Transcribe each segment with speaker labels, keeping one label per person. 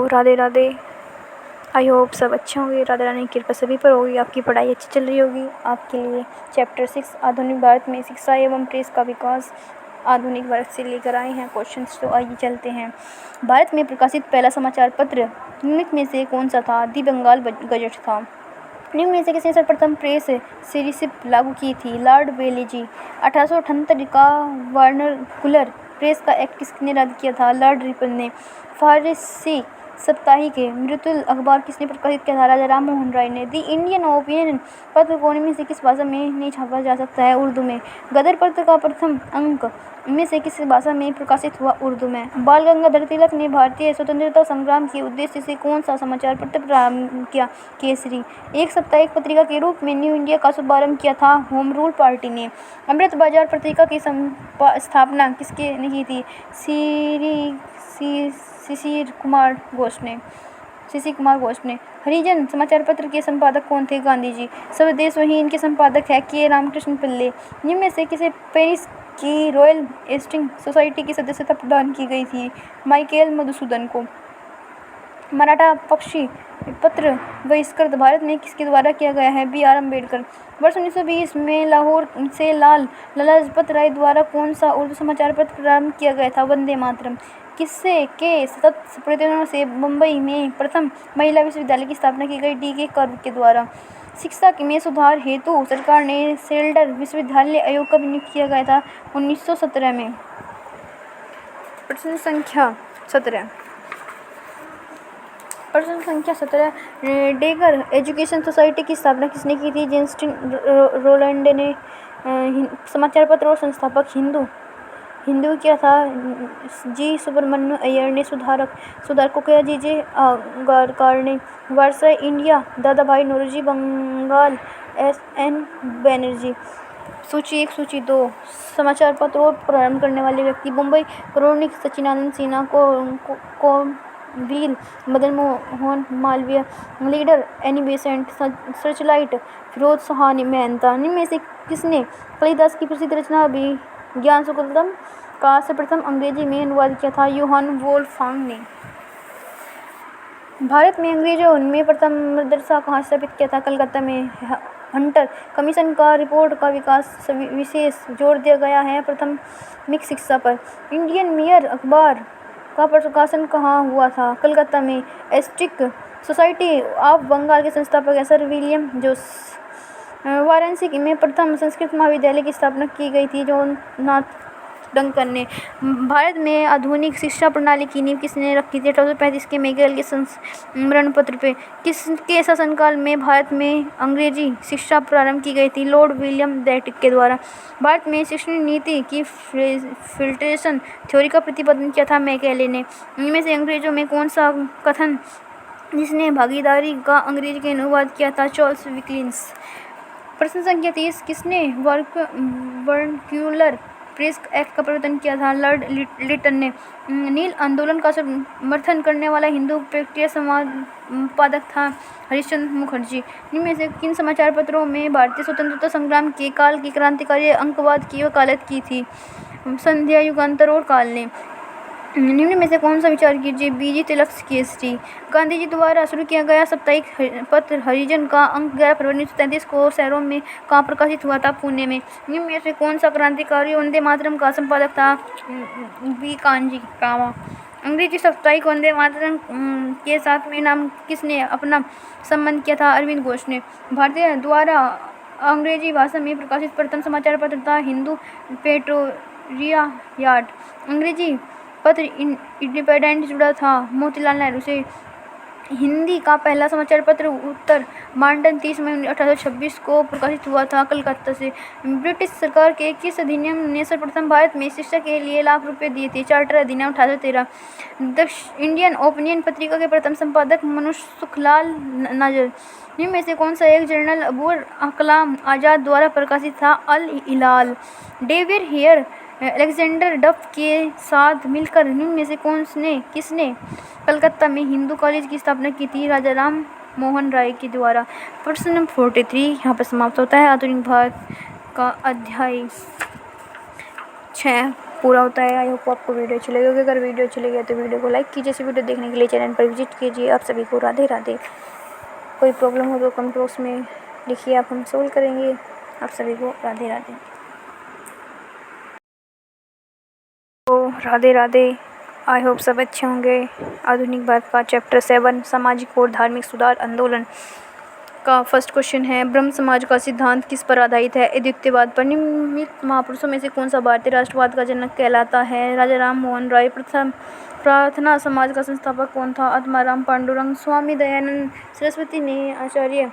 Speaker 1: Radhe Radhe. I hope सब अच्छे होंगे। राधा रानी की कृपा सभी पर होगी। आपकी पढ़ाई अच्छी चल रही होगी। आपके लिए चैप्टर 6 आधुनिक भारत में शिक्षा एवं प्रेस का विकास आधुनिक भारत से लेकर आए हैं क्वेश्चंस। तो आइए चलते हैं। भारत में प्रकाशित पहला समाचार पत्र निम्नलिखित में से कौन सा था? दी बंगाल गजट था। निम्न में से किसने सर्वप्रथम प्रेस सीरीशिप लागू की थी? लॉर्ड वेलेजी। 1878 का वर्नाकुलर प्रेस का एक्ट किसने रद्द किया था? लॉर्ड रिपन ने। फारसी साप्ताहिक मृदुल अखबार किसने प्रकाशित किया था? राजा राम मोहन राय ने। दी इंडियन ओपिनियन पत्र को निम्न में से किस भाषा में नहीं छापा जा सकता है? उर्दू में। गदर पत्र का प्रथम अंक इनमें से किस भाषा में प्रकाशित हुआ? उर्दू में। बाल गंगाधर तिलक ने भारतीय स्वतंत्रता संग्राम के उद्देश्य से कौन सा समाचार पत्र प्रारंभ किया? केसरी। एक साप्ताहिक पत्रिका के रूप में न्यू इंडिया का शुभारंभ किया था? होम रूल पार्टी ने। अमृत बाजार पत्रिका की स्थापना किसके ने की थी? शिशिर कुमार घोष ने। हरिजन समाचार पत्र के संपादक कौन थे? गांधी जी। स्वदेश वही इनके संपादक है के रामकृष्ण पिल्ले। निम्न में से किसे पेरिस की रॉयल एस्टिंग सोसाइटी की सदस्यता प्रदान की गई थी? माइकेल मधुसूदन को। मराठा पक्षी पत्र बहिष्कृत भारत में किसके द्वारा किया गया है? B R Ambedkar. वर्ष 1920 में लाहौर से लाला लजपत राय द्वारा कौन सा उर्दू समाचार पत्र प्रारंभ किया गया था? वंदे मातरम। किससे के सतत प्रयत्नों से मुंबई में प्रथम महिला विश्वविद्यालय की स्थापना की गई? डी के कर्व के द्वारा। शिक्षा में सुधार हेतु सरकार ने सेल्डर विश्वविद्यालय आयोग कब नियुक्त किया गया था? 1917 में। प्रश्न संख्या 17 डेकर एजुकेशन सोसाइटी की स्थापना किसने की थी? जेन्स्टिन रोलैंड ने। समाचार पत्र और संस्थापक हिंदू क्या था? जी सुब्रमण्यम अय्यर ने। सुधारकों क्या? जी जे आगरकर ने। Viceroy India Dadabhai Naoroji. Bengal S N Banerjee. सूची 1 सूची 2 समाचार पत्र और प्रारंभ करने वाले व्यक्ति। मुंबई क्रॉनिक सच्चिदानंद सिन्हा को Veer Madan Mohan Malviya. Leader Annie Besant. Searchlight Firoz Shah Mehta. निम्न में से किसने कालिदास की प्रसिद्ध रचना अभिज्ञान शाकुंतलम का सर्वप्रथम अंग्रेजी में अनुवाद किया था? योहान वोल्फगांग ने। भारत में अंग्रेजों ने प्रथम मदरसा कहाँ स्थापित किया था? कलकत्ता में। हंटर कमीशन का रिपोर्ट का विशेष जोर दिया गया है प्राथमिक शिक्षा पर। इंडियन मिरर अखबार का प्रकाशन कहाँ हुआ था? कलकत्ता में। एस्टिक सोसाइटी ऑफ बंगाल के संस्थापक हैं सर विलियम जोस। वाराणसी में प्रथम संस्कृत महाविद्यालय की स्थापना की गई थी? जॉन नाथ डंकन ने। भारत में आधुनिक शिक्षा प्रणाली की नींव किसने रखी थी? 1835 के मैगेल के स्मरण पत्र पे। किसके शासनकाल में भारत में अंग्रेजी शिक्षा प्रारंभ की गई थी? लॉर्ड विलियम बेंटिक के द्वारा। भारत में शिक्षण नीति की फिल्ट्रेशन थ्योरी का प्रतिपादन किया था? मैकेले ने। इनमें से अंग्रेजों में कौन सा कथन जिसने भागीदारी का अंग्रेजी के अनुवाद किया था? Charles Wilkins. प्रश्न संख्या 30 किसने वर्नाक्यूलर प्रेस एक्ट का प्रवर्तन किया था? लॉर्ड लिटन ने। नील आंदोलन का समर्थन करने वाला हिंदू पेट्रियट संपादक था? हरिश्चंद्र मुखर्जी। निम्न में से किन समाचार पत्रों में भारतीय स्वतंत्रता संग्राम के काल की क्रांतिकारी अंकवाद की वकालत की थी? संध्या, युगांतर और काल ने। निम्न में से कौन सा विचार कीजिए? बीजी तिलक केसरी। गांधी जी द्वारा शुरू किया गया साप्ताहिक पत्र हरिजन का अंक 11 फरवरी 1933 को शहरों में कहाँ प्रकाशित हुआ था? पुणे में। निम्न में से कौन सा क्रांतिकारी वंदे मातरम का संपादक था? बी कांजी कामा। अंग्रेजी साप्ताहिक वंदे मातरम के साथ में नाम किसने अपना संबंध किया था? अरविंद घोष ने। भारतीय द्वारा अंग्रेजी भाषा में प्रकाशित प्रथम समाचार पत्र था हिंदू पेट्रियाट। अंग्रेजी पत्र इंडिपेंडेंट जुड़ा था मोतीलाल नेहरू से। हिंदी का पहला समाचार पत्र उत्तर मांडन 30 मई 1826 को प्रकाशित हुआ था? कलकत्ता से। ब्रिटिश सरकार के किस अधिनियम ने सर्वप्रथम भारत में शिक्षा के लिए लाख रुपए दिए थे? चार्टर अधिनियम 1813। इंडियन ओपिनियन पत्रिका के प्रथम संपादक मनुष्य सुखलाल नाजर। निम्न में से कौन सा एक जर्नल अबुल कलाम आजाद द्वारा प्रकाशित था? अल हिलाल। डेविड हेयर अलेक्जेंडर डफ के साथ मिलकर निम्न में से किसने कलकत्ता में हिंदू कॉलेज की स्थापना की थी? राजा राम मोहन राय के द्वारा। प्रश्न नंबर 43 यहाँ पर समाप्त होता है आधुनिक भारत का अध्याय 6। पूरा होता है। आई होप आपको वीडियो अच्छी लगेगी। अगर वीडियो अच्छी लगे तो वीडियो को लाइक कीजिए। इस वीडियो देखने के लिए चैनल पर विजिट कीजिए। आप सभी को राधे राधे। कोई प्रॉब्लम हो तो कमेंट बॉक्स में लिखिए, आप हम सोल्व करेंगे। आप सभी को राधे राधे। तो राधे राधे। आई होप सब अच्छे होंगे। आधुनिक भारत का चैप्टर 7 सामाजिक और धार्मिक सुधार आंदोलन का फर्स्ट क्वेश्चन है, ब्रह्म समाज का सिद्धांत किस पर आधारित है? अद्वितीयवाद पर। निम्नलिखित महापुरुषों में से कौन सा भारतीय राष्ट्रवाद का जनक कहलाता है? राजा राम मोहन राय। प्रथम प्रार्थना समाज का संस्थापक कौन था? आत्माराम पांडुरंग। स्वामी दयानंद सरस्वती ने आर्य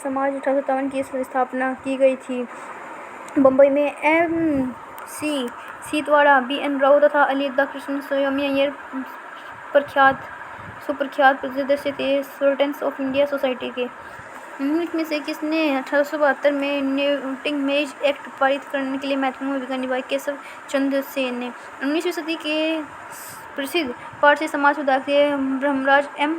Speaker 1: समाज 1857 की स्थापना की गई थी। बम्बई में M.C. सीतवाड़ा, B.N. राव तथा अलीदा कृष्ण स्वामी अय्यर सुप्रख्यात सदस्य थे सर्वेंट्स ऑफ इंडिया सोसाइटी के। निम्नलिखित में से किसने 1872 में वोटिंग मैरिज एक्ट पारित करने के लिए महत्वपूर्ण भूमिका निभाई? केशव चंद्र सेन ने। 19वीं सदी के प्रसिद्ध पारसी समाज सुधारक थे ब्रह्मराज M.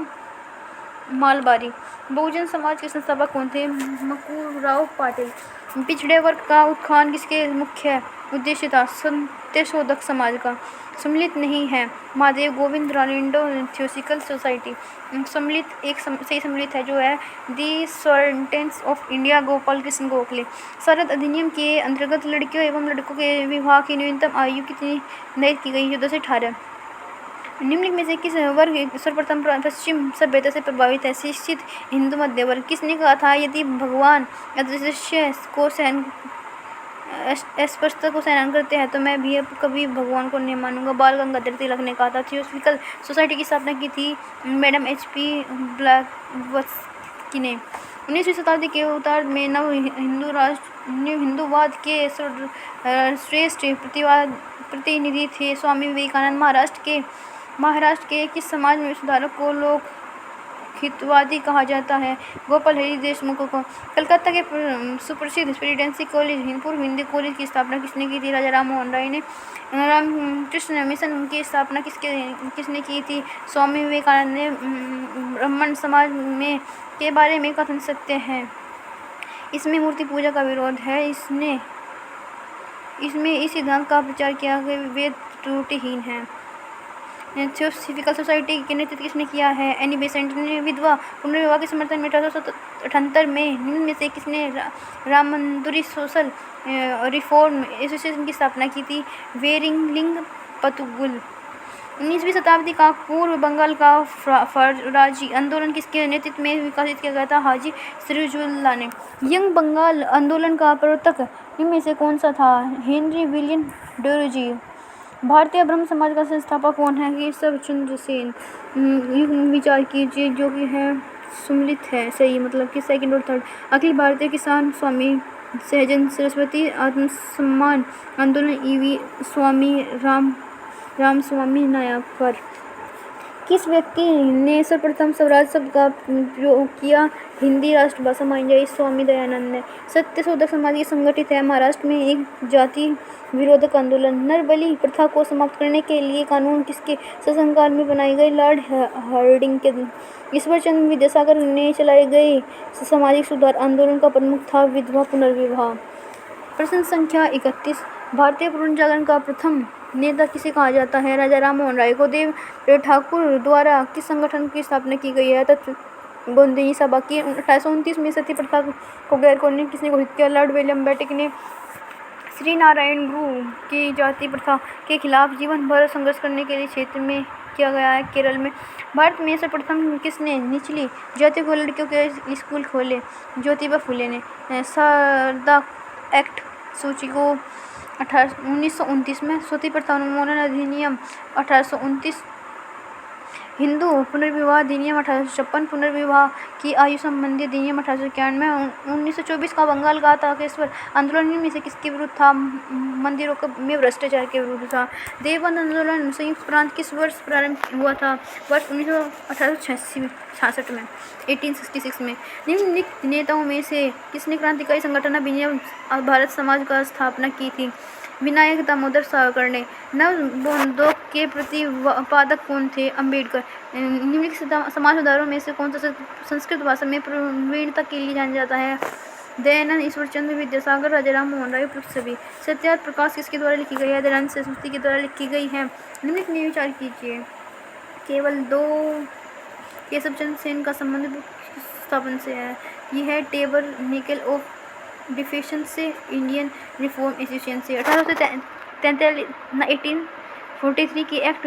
Speaker 1: मालबारी। बहुजन समाज के संस्थापक कौन थे? मकुराव पाटिल। पिछड़े वर्ग का उत्थान किसके मुख्य उद्देश्य था? सत्यशोधक समाज का। सम्मिलित नहीं है। Mahadev Govind Ranade theosophical society. सम्मिलित एक सही सम्मिलित है जो है the servants of India, Gopal Krishna Gokhale. Sharda अधिनियम के अंतर्गत लड़कियों एवं लड़कों के विवाह की न्यूनतम आयु कितनी निर्धारित की गई? 14 से 18। निम्नलिखित में से किस वर्ग सर्वप्रथम पश्चिम सभ्यता से प्रभावित है? शिक्षित हिंदू मध्य वर्ग। किसने कहा था यदि भगवान अदृश्य को अस्पष्टता को सहन करते हैं तो मैं भी अब कभी भगवान को नहीं मानूंगा। बाल गंगाधर तिलक ने कहा था। थियोसॉफिकल सोसाइटी की स्थापना की थी मैडम H.P. ब्लैवत्स्की ने। 19वीं शताब्दी के उत्तरार्ध में नव हिंदूवाद के श्रेष्ठ प्रतिनिधि थे स्वामी विवेकानंद। महाराष्ट्र के किस समाज में सुधारक को लोक हितवादी कहा जाता है? गोपाल हरि देशमुख को। कलकत्ता के सुप्रसिद्ध प्रेसिडेंसी कॉलेज पूर्व हिंदी कॉलेज की स्थापना किसने की थी? राजा राम मोहन राय ने। रामकृष्ण मिशन की स्थापना किसने की थी? स्वामी विवेकानंद ने। ब्राह्मण समाज के बारे में कथन सत्य है? इसमें मूर्ति पूजा का विरोध है। इसमें इस सिद्धांत का प्रचार किया कि वेद त्रुटिहीन है। थियोसॉफिकल सोसाइटी के नेतृत्व किसने किया है? एनी बेसेंट ने। विधवा पुनर्विवाह के समर्थन में 1878 में निम्न में से किसने राममंदिरी सोशल रिफॉर्म एसोसिएशन की स्थापना की थी? वेरिंगलिंग पतुगुल। 19वीं शताब्दी का पूर्व बंगाल का फराजी आंदोलन किसके नेतृत्व में विकसित किया गया था? हाजी सिराजुद्दौला ने। यंग बंगाल आंदोलन का प्रवर्तक निम्न में से कौन सा था? Henry William Derozio. भारतीय ब्रह्म समाज का संस्थापक कौन है? केशव चंद्र सेन। विचार कीजिए जो कि है सम्मिलित है सही, मतलब कि सेकंड और थर्ड। अखिल भारतीय किसान स्वामी सहजन सरस्वती। आत्मसम्मान आंदोलन E.V. स्वामी राम स्वामी नायकर। किस व्यक्ति ने सर्वप्रथम स्वराज शब्द का प्रयोग किया? हिंदी राष्ट्रभाषा मानी जाए? स्वामी दयानंद ने। सत्यशोधक समाज की संगठित है महाराष्ट्र में एक जाति विरोधक आंदोलन। नरबलि प्रथा को समाप्त करने के लिए कानून किसके शासनकाल में बनाए गए? लॉर्ड हार्डिंग के। ईश्वर चंद्र विद्यासागर ने चलाए गए सामाजिक सुधार आंदोलन का प्रमुख था विधवा पुनर्विवाह। प्रश्न संख्या 31, भारतीय पुनर्जागरण का प्रथम नेता किसे कहा जाता है? राजा राम मोहन राय को। देव ठाकुर द्वारा किस संगठन की स्थापना की गई है? तत्वबोधिनी सभा की। 1829 में सती प्रथा को गैर कानूनी किसने घोषित किया? लॉर्ड विलियम बेंटिक ने। श्री नारायण गुरु की जाति प्रथा के खिलाफ जीवन भर संघर्ष करने के लिए क्षेत्र में किया गया है केरल में। भारत में सर्वप्रथम किसने निचली जाति को लड़कियों के स्कूल खोले? ज्योतिबा फुले ने। शारदा एक्ट सूची को 1929 में। सती प्रथा उन्मूलन अधिनियम 1829। हिंदू पुनर्विवाह अधिनियम 1856। पुनर्विवाह की आयु संबंधी अधिनियम 1891। 1924 का बंगाल का तारकेश्वर आंदोलन में से किसके विरुद्ध था? मंदिरों में भ्रष्टाचार के विरुद्ध था। देवबंद आंदोलन संयुक्त प्रांत किस वर्ष प्रारंभ हुआ था? वर्ष 1866 में, 1866 में। निम्नलिखित नेताओं में से किसने क्रांतिकारी संगठन अभिनव भारत समाज का स्थापना की थी? विनायक दामोदर सावरकर ने। नवोन्मेष के प्रतिपादक कौन थे? अम्बेडकर। निम्नलिखित समाज सुधारों में से कौन सा संस्कृत भाषा में प्रवीणता के लिए जाना जाता है? दयानंद, ईश्वरचंद्र विद्यासागर, राजाराम मोहन राय, उपयुक्त सभी। सत्यार्थ प्रकाश किसके द्वारा लिखी गई है? दयानंद सरस्वती के द्वारा लिखी गई है। निम्नलिखित में विचार कीजिए, केवल 2 केशव चंद्र सेन का संबंध बुक स्थापन से है। यह है टेबरनेकल ऑफ डिफेशन से, इंडियन रिफॉर्म एसोसिएशन से। 1843 के एक्ट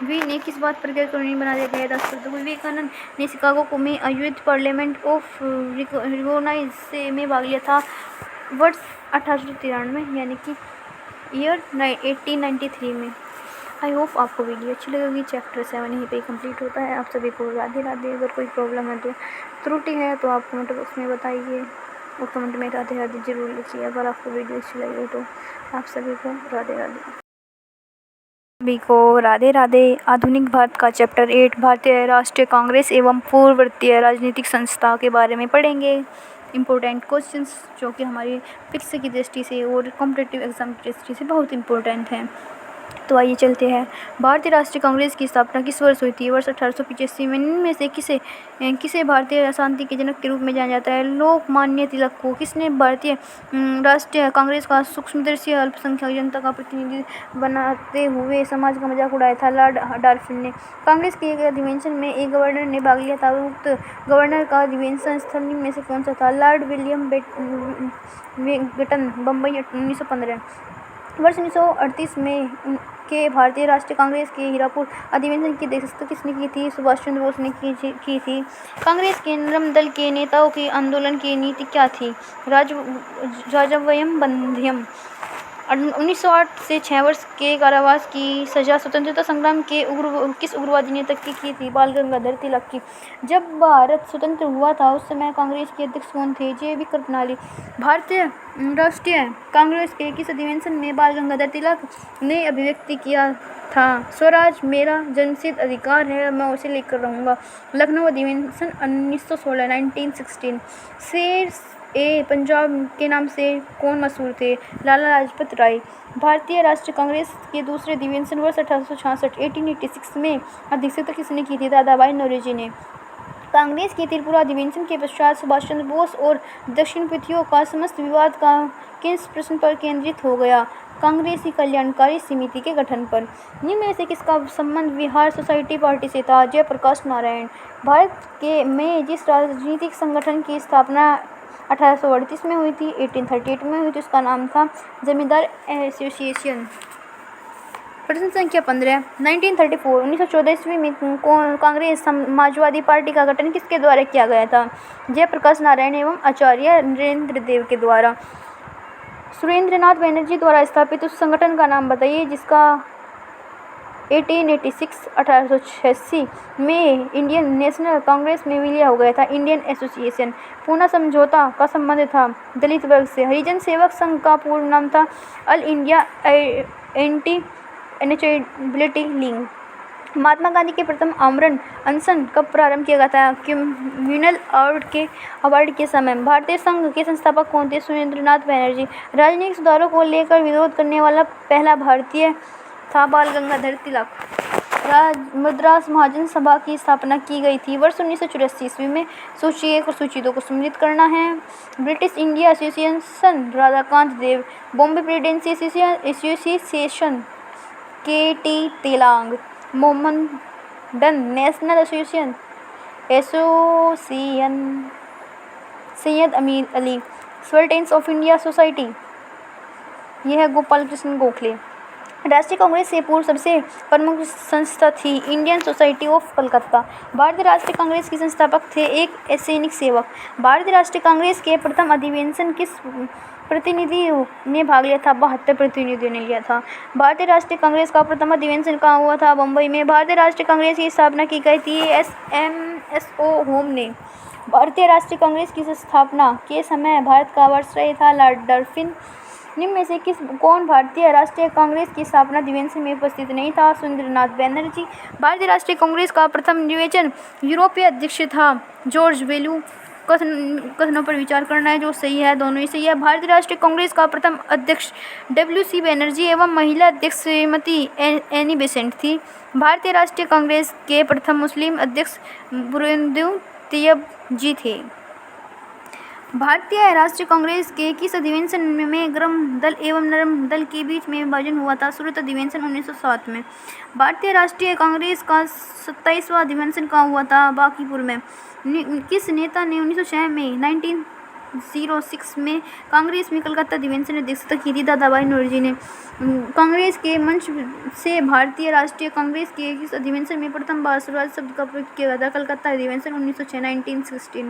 Speaker 1: वी ने किस बात पर गैर कानूनी बना दिया गया? राष्ट्रपति विवेकानंद ने शिकागो में आयोजित पार्लियामेंट ऑफ रिकॉग्नाइज से में भाग लिया था वर्ष 1893 यानी कि ईयर 1893 में। आई होप आपको वीडियो अच्छी लगेगी। चैप्टर 7 यहीं पे कंप्लीट होता है। आप सभी को राधे राधे। अगर कोई प्रॉब्लम है तो त्रुटि है तो आप कमेंट बॉक्स में बताइए और कमेंट में राधे राधे जरूर लिखिए। अगर आपको वीडियो अच्छी लगी तो आप सभी को राधे राधे। सभी को राधे राधे। आधुनिक भारत का चैप्टर 8 भारतीय राष्ट्रीय कांग्रेस एवं पूर्ववर्तीय राजनीतिक संस्था के बारे में पढ़ेंगे। इम्पोर्टेंट क्वेश्चंस जो कि हमारी फिक्स की दृष्टि से और कॉम्पिटिटिव एग्जाम की दृष्टि से बहुत इंपॉर्टेंट हैं। तो आइए चलते हैं। भारतीय राष्ट्रीय कांग्रेस की स्थापना किस वर्ष हुई थी? वर्ष 1885 में। इनमें से किसे भारतीय शांति के जनक के रूप में जाना जाता है? लोकमान्य तिलक को। किसने भारतीय राष्ट्रीय कांग्रेस का सूक्ष्मदर्शी अल्पसंख्यक जनता का प्रतिनिधि बनाते हुए समाज का मजाक उड़ाया था? लॉर्ड डाल्फिन ने। कांग्रेस के एक अधिवेशन में एक गवर्नर ने भाग लिया था। उक्त गवर्नर का अधिवेशन स्थल निम्न में से कौन सा था? Lord William Bentinck, Bombay, 1915। वर्ष 1938 में के भारतीय राष्ट्रीय कांग्रेस के हीरापुर अधिवेशन की अध्यक्षता किसने की थी? सुभाष चंद्र बोस ने की थी। कांग्रेस के नरम दल के नेताओं की आंदोलन की नीति क्या थी? राजवयम बंध्यम। 1908 से 6 वर्ष के कारावास की सजा स्वतंत्रता संग्राम के किस उग्रवादी नेता की थी? बाल गंगाधर तिलक की। जब भारत स्वतंत्र हुआ था उस समय कांग्रेस के अध्यक्ष कौन थे? जे विक्रमनाली। भारतीय राष्ट्रीय कांग्रेस के किस अधिवेशन में बाल गंगाधर तिलक ने अभिव्यक्ति किया था? स्वराज मेरा जन्मसिद्ध अधिकार है, मैं उसे लेकर रहूँगा। लखनऊ अधिवेशन 1916, 1916। शेर ए पंजाब के नाम से कौन मशहूर थे? लाला लाजपत राय। भारतीय राष्ट्रीय कांग्रेस के दूसरे अधिवेशन वर्ष 1866, 1886 में अध्यक्षता किसने की थी? दादाभाई नौरोजी ने। कांग्रेस के त्रिपुरा अधिवेशन के पश्चात सुभाष चंद्र बोस और दक्षिणपंथियों का समस्त विवाद का किस प्रश्न पर केंद्रित हो गया? कांग्रेसी कल्याणकारी समिति के गठन पर। निम्न में से किसका संबंध बिहार सोसाइटी पार्टी से था? जयप्रकाश नारायण। भारत के में जिस राजनीतिक संगठन की स्थापना 1838 में हुई थी, 1838 में हुई थी, उसका नाम था जमींदार एसोसिएशन। प्रश्न संख्या 15। 1934 1914 ईस्वी में कांग्रेस समाजवादी पार्टी का गठन किसके द्वारा किया गया था? जयप्रकाश नारायण एवं आचार्य नरेंद्र देव के द्वारा। सुरेंद्रनाथ बनर्जी द्वारा स्थापित उस संगठन का नाम बताइए जिसका 1886 में इंडियन नेशनल कांग्रेस में विलय हो गया था। Indian association. पूना समझौता का संबंध था दलित वर्ग से। हरिजन सेवक संघ का पूर्ण नाम था all India anti इनएलिजिबिलिटी league. Mahatma Gandhi के प्रथम आमरण अनशन कब प्रारंभ किया गया था? कम्युनल अवार्ड के समय। भारतीय संघ के संस्थापक कौन थे? सुरेंद्रनाथ बनर्जी। राजनीतिक सुधारों को लेकर विरोध करने वाला पहला भारतीय था बाल गंगाधर तिलक। मद्रास महाजन सभा की स्थापना की गई थी वर्ष 1984 ईस्वी में। सूची 1 और सूची 2 को सम्मिलित करना है। British India association Radhakant Dev. Bombay presidency association K T. Telang. Mohammedan national association Syed Ameer Ali. Servants of India society यह है गोपाल कृष्ण गोखले। राष्ट्रीय कांग्रेस से पूर्व सबसे प्रमुख संस्था थी इंडियन सोसाइटी ऑफ कलकत्ता। भारतीय राष्ट्रीय कांग्रेस के संस्थापक थे एक सैनिक सेवक। भारतीय राष्ट्रीय कांग्रेस के प्रथम अधिवेशन किस प्रतिनिधियों ने भाग लिया था? 72 प्रतिनिधियों ने लिया था। भारतीय राष्ट्रीय कांग्रेस का प्रथम अधिवेशन कहाँ हुआ था? बम्बई में। भारतीय राष्ट्रीय कांग्रेस की स्थापना की गई थी SMSO होम ने। भारतीय राष्ट्रीय कांग्रेस की स्थापना के समय भारत का वायसराय था लॉर्ड डाल्फिन। निम्न में से कौन भारतीय राष्ट्रीय कांग्रेस की स्थापना अधिवेशन में उपस्थित नहीं था? सुरेंद्रनाथ बनर्जी। भारतीय राष्ट्रीय कांग्रेस का प्रथम अधिवेशन यूरोपीय अध्यक्ष था जॉर्ज वेल्यू। कथनों पर विचार करना है जो सही है, दोनों ही सही है। भारतीय राष्ट्रीय कांग्रेस का प्रथम अध्यक्ष WC बनर्जी एवं महिला अध्यक्ष श्रीमती एनी बेसेंट थी। भारतीय राष्ट्रीय कांग्रेस के प्रथम मुस्लिम अध्यक्ष बुरुंदी तैयब जी थे। भारतीय राष्ट्रीय कांग्रेस के किस अधिवेशन में गर्म दल एवं नरम दल के बीच में विभाजन हुआ था? श्रुत अधिवेशन 1907 में। भारतीय राष्ट्रीय कांग्रेस का 27वां अधिवेशन कहाँ हुआ था? बांकीपुर में। किस नेता ने 1906 में 1906 में कांग्रेस में कलकत्ता अधिवेशन की अध्यक्षता की थी? दादाभाई नौरोजी ने। कांग्रेस के मंच से भारतीय राष्ट्रीय कांग्रेस के किस अधिवेशन में प्रथम बार स्वराज शब्द का प्रयोग किया गया था? कलकत्ता अधिवेशन 1906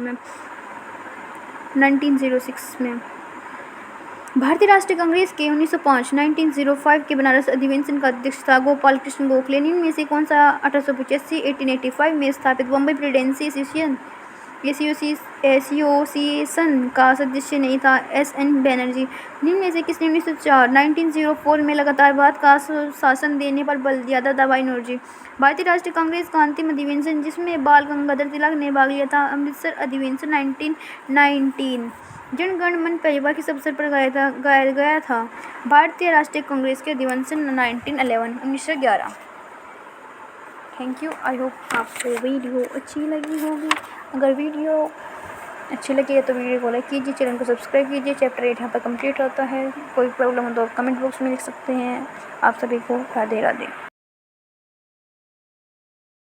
Speaker 1: में। भारतीय राष्ट्रीय कांग्रेस के 1905 के बनारस अधिवेशन का अध्यक्ष था गोपाल कृष्ण गोखले। निम्न में से कौन सा 1885 में स्थापित बॉम्बे प्रेसिडेंसी एसोसिएशन का सदस्य नहीं था? एस.एन. बनर्जी। निम्न में से किसने 1904 में लगातार भारत का शासन देने पर बल दिया? दादाभाई नौरोजी। भारतीय राष्ट्रीय कांग्रेस का अंतिम अधिवेशन जिसमें बाल गंगाधर तिलक ने भाग लिया था? अमृतसर अधिवेशन 1919। जन गण मन पहली बार किस अवसर पर गाया गया था? भारतीय राष्ट्रीय कांग्रेस के अधिवेशन 1911। Thank you. आई होप आपको वीडियो अच्छी लगी होगी। अगर वीडियो अच्छी लगी है तो वीडियो को लाइक कीजिए, चैनल को सब्सक्राइब कीजिए। चैप्टर 8 यहाँ पर कंप्लीट होता है। कोई प्रॉब्लम हो तो कमेंट बॉक्स में लिख सकते हैं। आप सभी को राधे राधे।